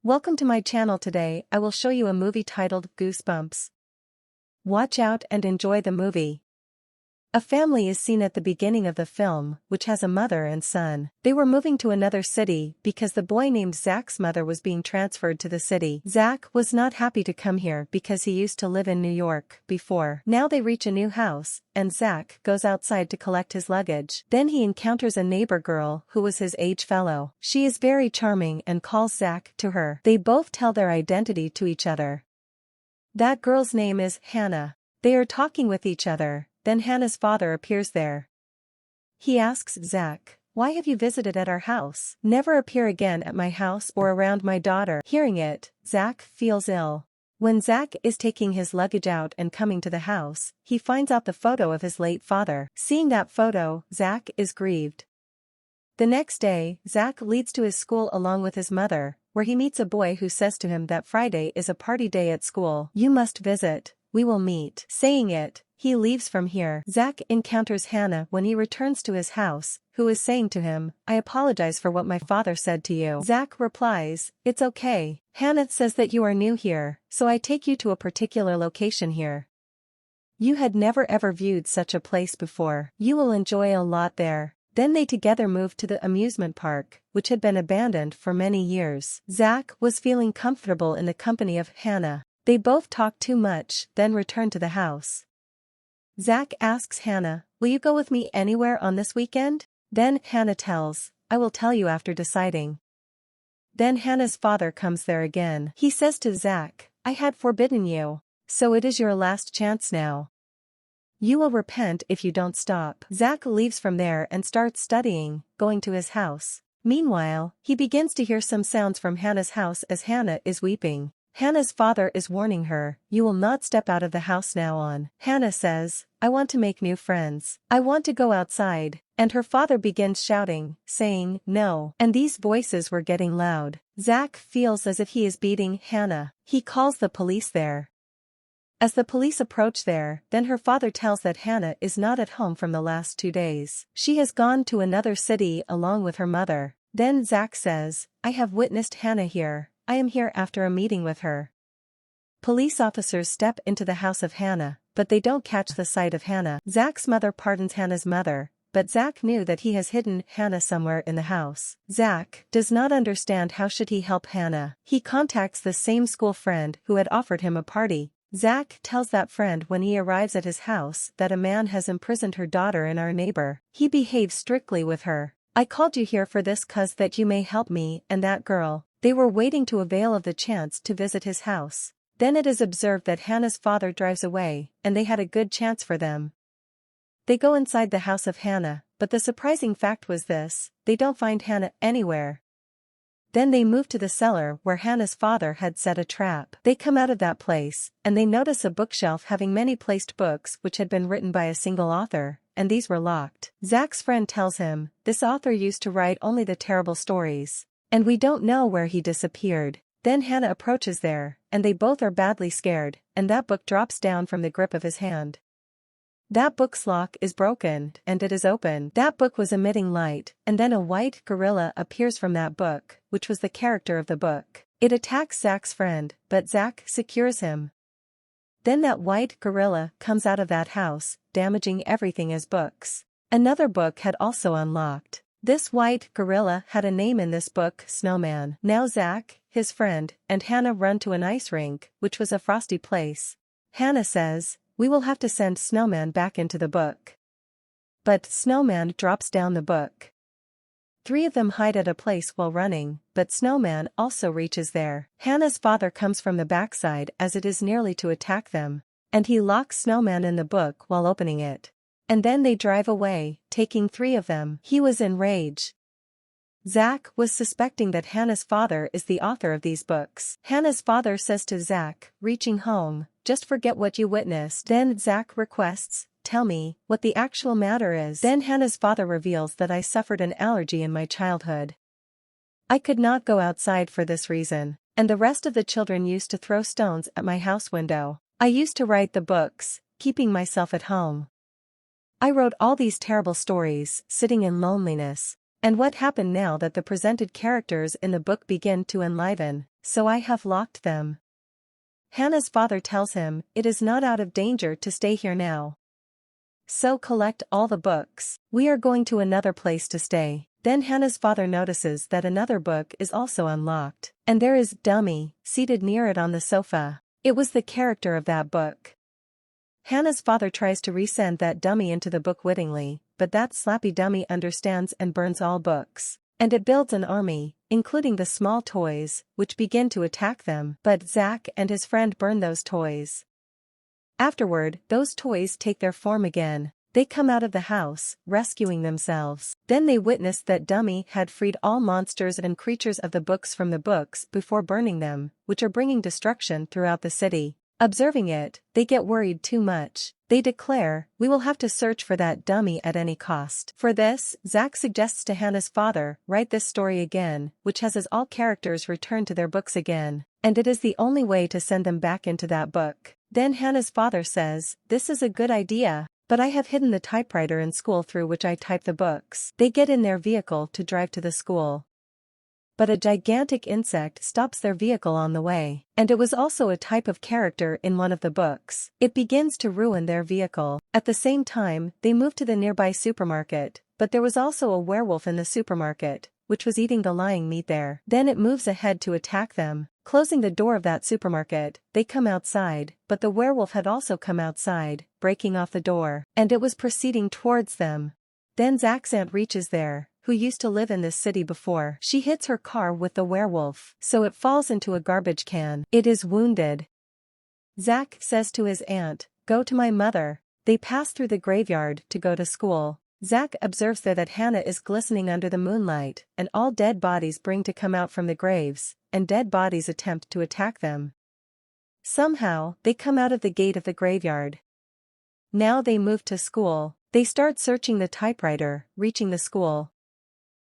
Welcome to my channel. Today I will show you a movie titled Goosebumps. Watch out and enjoy the movie. A family is seen at the beginning of the film, which has a mother and son. They were moving to another city because the boy named Zach's mother was being transferred to the city. Zach was not happy to come here because he used to live in New York before. Now they reach a new house, and Zach goes outside to collect his luggage. Then he encounters a neighbor girl who was his age fellow. She is very charming and calls Zach to her. They both tell their identity to each other. That girl's name is Hannah. They are talking with each other. Then Hannah's father appears there. He asks Zach, "Why have you visited at our house? Never appear again at my house or around my daughter." Hearing it, Zach feels ill. When Zach is taking his luggage out and coming to the house, he finds out the photo of his late father. Seeing that photo, Zach is grieved. The next day, Zach leads to his school along with his mother, where he meets a boy who says to him that Friday is a party day at school. "You must visit. We will meet." Saying it, he leaves from here. Zach encounters Hannah when he returns to his house, who is saying to him, "I apologize for what my father said to you." Zach replies, "It's okay. Hannah says that you are new here, so I take you to a particular location here. You had never ever viewed such a place before. You will enjoy a lot there." Then they together moved to the amusement park, which had been abandoned for many years. Zach was feeling comfortable in the company of Hannah. They both talked too much, then returned to the house. Zach asks Hannah, "Will you go with me anywhere on this weekend?" Then Hannah tells, "I will tell you after deciding." Then Hannah's father comes there again. He says to Zach, "I had forbidden you, so it is your last chance now. You will repent if you don't stop." Zach leaves from there and starts studying, going to his house. Meanwhile, he begins to hear some sounds from Hannah's house as Hannah is weeping. Hannah's father is warning her, "You will not step out of the house now on." Hannah says, "I want to make new friends. I want to go outside." And her father begins shouting, saying, "No." And these voices were getting loud. Zach feels as if he is beating Hannah. He calls the police there. As the police approach there, then her father tells that Hannah is not at home from the last 2 days. She has gone to another city along with her mother. Then Zach says, "I have witnessed Hannah here. I am here after a meeting with her." Police officers step into the house of Hannah, but they don't catch the sight of Hannah. Zach's mother pardons Hannah's mother, but Zach knew that he has hidden Hannah somewhere in the house. Zach does not understand how should he help Hannah. He contacts the same school friend who had offered him a party. Zach tells that friend when he arrives at his house that a man has imprisoned her daughter in our neighbor. He behaves strictly with her. "I called you here for this cause that you may help me and that girl." They were waiting to avail of the chance to visit his house. Then it is observed that Hannah's father drives away, and they had a good chance for them. They go inside the house of Hannah, but the surprising fact was this: they don't find Hannah anywhere. Then they move to the cellar where Hannah's father had set a trap. They come out of that place, and they notice a bookshelf having many placed books which had been written by a single author, and these were locked. Zach's friend tells him, "This author used to write only the terrible stories, and we don't know where he disappeared." Then Hannah approaches there, and they both are badly scared, and that book drops down from the grip of his hand. That book's lock is broken, and it is open. That book was emitting light, and then a white gorilla appears from that book, which was the character of the book. It attacks Zach's friend, but Zach secures him. Then that white gorilla comes out of that house, damaging everything as books. Another book had also unlocked. This white gorilla had a name in this book, Snowman. Now Zach, his friend, and Hannah run to an ice rink, which was a frosty place. Hannah says, "We will have to send Snowman back into the book." But Snowman drops down the book. 3 of them hide at a place while running, but Snowman also reaches there. Hannah's father comes from the backside as it is nearly to attack them, and he locks Snowman in the book while opening it. And then they drive away, taking 3 of them. He was enraged. Zach was suspecting that Hannah's father is the author of these books. Hannah's father says to Zach, reaching home, "Just forget what you witnessed." Then Zach requests, "Tell me what the actual matter is." Then Hannah's father reveals that I suffered an allergy in my childhood. I could not go outside for this reason, and the rest of the children used to throw stones at my house window. I used to write the books, keeping myself at home. I wrote all these terrible stories, sitting in loneliness. And what happened now that the presented characters in the book begin to enliven, so I have locked them. Hannah's father tells him it is not out of danger to stay here now. So collect all the books. We are going to another place to stay. Then Hannah's father notices that another book is also unlocked, and there is Dummy seated near it on the sofa. It was the character of that book. Hannah's father tries to resend that dummy into the book wittingly, but that Slappy dummy understands and burns all books. And it builds an army, including the small toys, which begin to attack them. But Zach and his friend burn those toys. Afterward, those toys take their form again. They come out of the house, rescuing themselves. Then they witness that Dummy had freed all monsters and creatures of the books from the books before burning them, which are bringing destruction throughout the city. Observing it, they get worried too much. They declare, "We will have to search for that dummy at any cost." For this, Zach suggests to Hannah's father, "Write this story again," which has as all characters return to their books again. And it is the only way to send them back into that book. Then Hannah's father says, "This is a good idea. But I have hidden the typewriter in school through which I type the books." They get in their vehicle to drive to the school. But a gigantic insect stops their vehicle on the way, and it was also a type of character in one of the books. It begins to ruin their vehicle. At the same time, they move to the nearby supermarket, but there was also a werewolf in the supermarket, which was eating the lying meat there. Then it moves ahead to attack them. Closing the door of that supermarket, they come outside, but the werewolf had also come outside, breaking off the door, and it was proceeding towards them. Then Zach's aunt reaches there, who used to live in this city before. She hits her car with the werewolf, so it falls into a garbage can. It is wounded. Zach says to his aunt, "Go to my mother." They pass through the graveyard to go to school. Zach observes there that Hannah is glistening under the moonlight, and all dead bodies bring to come out from the graves, and dead bodies attempt to attack them. Somehow, they come out of the gate of the graveyard. Now they move to school. They start searching the typewriter, reaching the school.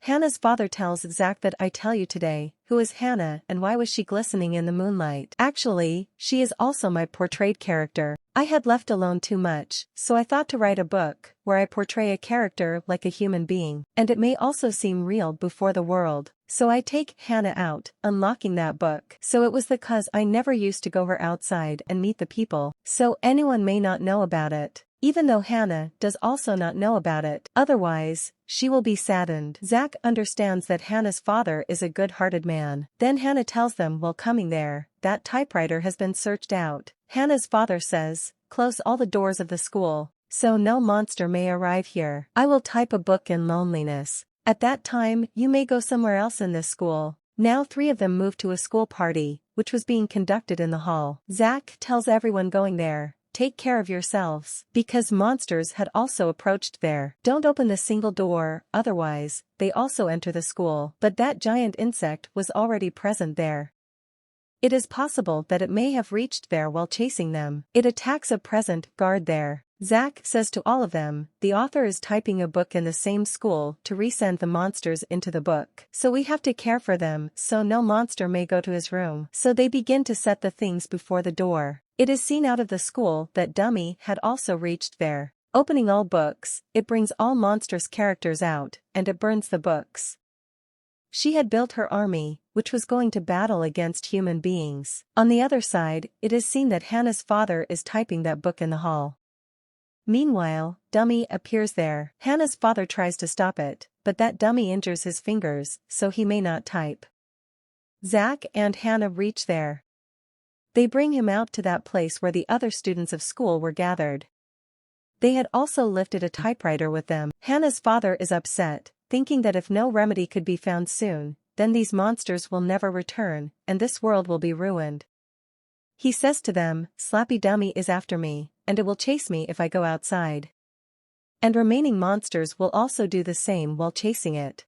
Hannah's father tells Zach that, "I tell you today, who is Hannah and why was she glistening in the moonlight? Actually, she is also my portrayed character. I had left alone too much, so I thought to write a book, where I portray a character like a human being, and it may also seem real before the world. So I take Hannah out, unlocking that book. So it was the cause I never used to go her outside and meet the people, so anyone may not know about it. Even though Hannah does also not know about it, otherwise, she will be saddened." Zach understands that Hannah's father is a good-hearted man. Then Hannah tells them while coming there, that typewriter has been searched out. Hannah's father says, "Close all the doors of the school, so no monster may arrive here. I will type a book in loneliness. At that time, you may go somewhere else in this school." Now 3 of them move to a school party, which was being conducted in the hall. Zach tells everyone going there, "Take care of yourselves," because monsters had also approached there. "Don't open a single door, otherwise, they also enter the school." But that giant insect was already present there. It is possible that it may have reached there while chasing them. It attacks a present guard there. Zach says to all of them, "The author is typing a book in the same school to resend the monsters into the book. So we have to care for them so no monster may go to his room." So they begin to set the things before the door. It is seen out of the school that Dummy had also reached there. Opening all books, it brings all monstrous characters out, and it burns the books. She had built her army, which was going to battle against human beings. On the other side, it is seen that Hannah's father is typing that book in the hall. Meanwhile, Dummy appears there. Hannah's father tries to stop it, but that Dummy injures his fingers, so he may not type. Zach and Hannah reach there. They bring him out to that place where the other students of school were gathered. They had also lifted a typewriter with them. Hannah's father is upset, thinking that if no remedy could be found soon, then these monsters will never return, and this world will be ruined. He says to them, "Slappy Dummy is after me, and it will chase me if I go outside. And remaining monsters will also do the same while chasing it.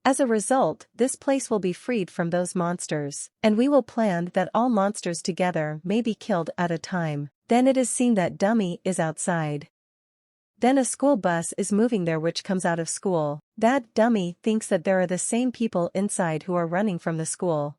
As a result, this place will be freed from those monsters, and we will plan that all monsters together may be killed at a time." Then it is seen that Dummy is outside. Then a school bus is moving there which comes out of school. That Dummy thinks that there are the same people inside who are running from the school.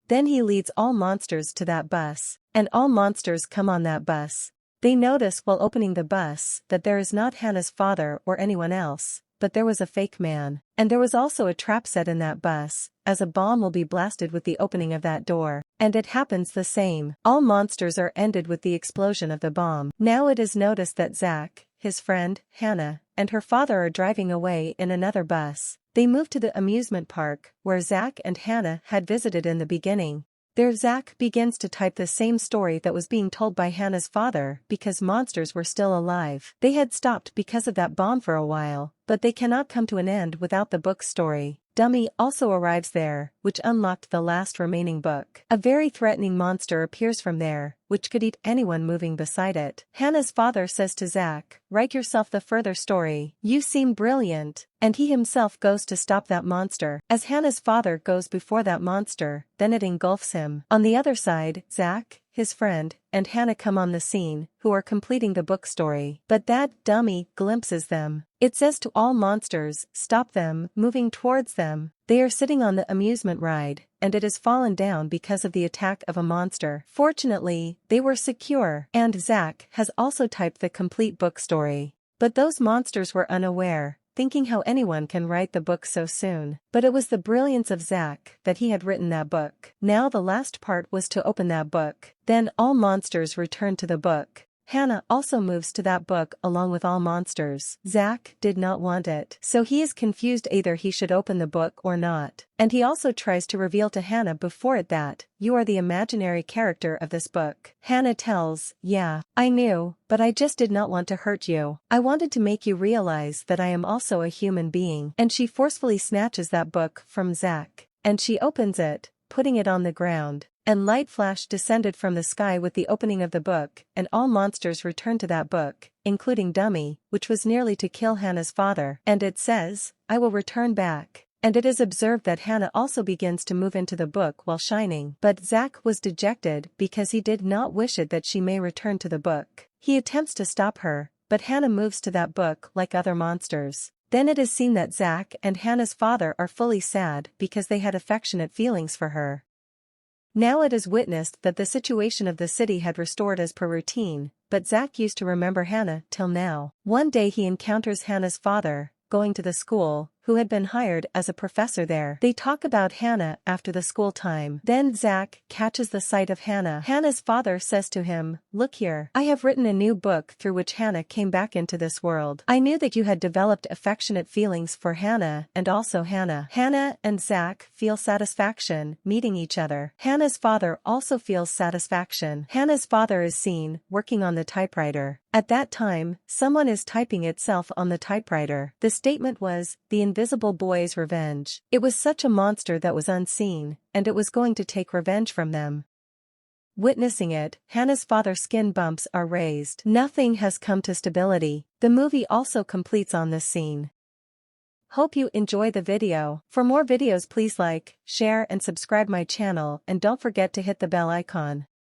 Then he leads all monsters to that bus, and all monsters come on that bus. They notice while opening the bus that there is not Hannah's father or anyone else, but there was a fake man. And there was also a trap set in that bus, as a bomb will be blasted with the opening of that door. And it happens the same. All monsters are ended with the explosion of the bomb. Now it is noticed that Zach, his friend, Hannah, and her father are driving away in another bus. They move to the amusement park, where Zach and Hannah had visited in the beginning. There Zach begins to type the same story that was being told by Hannah's father because monsters were still alive. They had stopped because of that bomb for a while, but they cannot come to an end without the book story. Dummy also arrives there, which unlocked the last remaining book. A very threatening monster appears from there, which could eat anyone moving beside it. Hannah's father says to Zach, "Write yourself the further story. You seem brilliant." And he himself goes to stop that monster. As Hannah's father goes before that monster, then it engulfs him. On the other side, Zach, his friend, and Hannah come on the scene, who are completing the book story. But that dummy glimpses them. It says to all monsters, "Stop them," moving towards them. They are sitting on the amusement ride, and it has fallen down because of the attack of a monster. Fortunately, they were secure, and Zach has also typed the complete book story. But those monsters were unaware, thinking how anyone can write the book so soon. But it was the brilliance of Zach that he had written that book. Now the last part was to open that book. Then all monsters return to the book. Hannah also moves to that book along with all monsters. Zach did not want it, so he is confused either he should open the book or not. And he also tries to reveal to Hannah before it that, "You are the imaginary character of this book." Hannah tells, "Yeah, I knew, but I just did not want to hurt you. I wanted to make you realize that I am also a human being." And she forcefully snatches that book from Zach. And she opens it, putting it on the ground. And light flash descended from the sky with the opening of the book, and all monsters returned to that book, including Dummy, which was nearly to kill Hannah's father. And it says, "I will return back." And it is observed that Hannah also begins to move into the book while shining. But Zach was dejected because he did not wish it that she may return to the book. He attempts to stop her, but Hannah moves to that book like other monsters. Then it is seen that Zach and Hannah's father are fully sad because they had affectionate feelings for her. Now it is witnessed that the situation of the city had restored as per routine, but Zach used to remember Hannah till now. One day he encounters Hannah's father, going to the school, who had been hired as a professor there. They talk about Hannah after the school time. Then Zach catches the sight of Hannah. Hannah's father says to him, "Look here, I have written a new book through which Hannah came back into this world. I knew that you had developed affectionate feelings for Hannah and also Hannah." Hannah and Zach feel satisfaction meeting each other. Hannah's father also feels satisfaction. Hannah's father is seen working on the typewriter. At that time, someone is typing itself on the typewriter. The statement was, "The invisible boy's revenge." It was such a monster that was unseen, and it was going to take revenge from them. Witnessing it, Hannah's father's skin bumps are raised. Nothing has come to stability. The movie also completes on this scene. Hope you enjoy the video. For more videos please like, share and subscribe my channel and don't forget to hit the bell icon.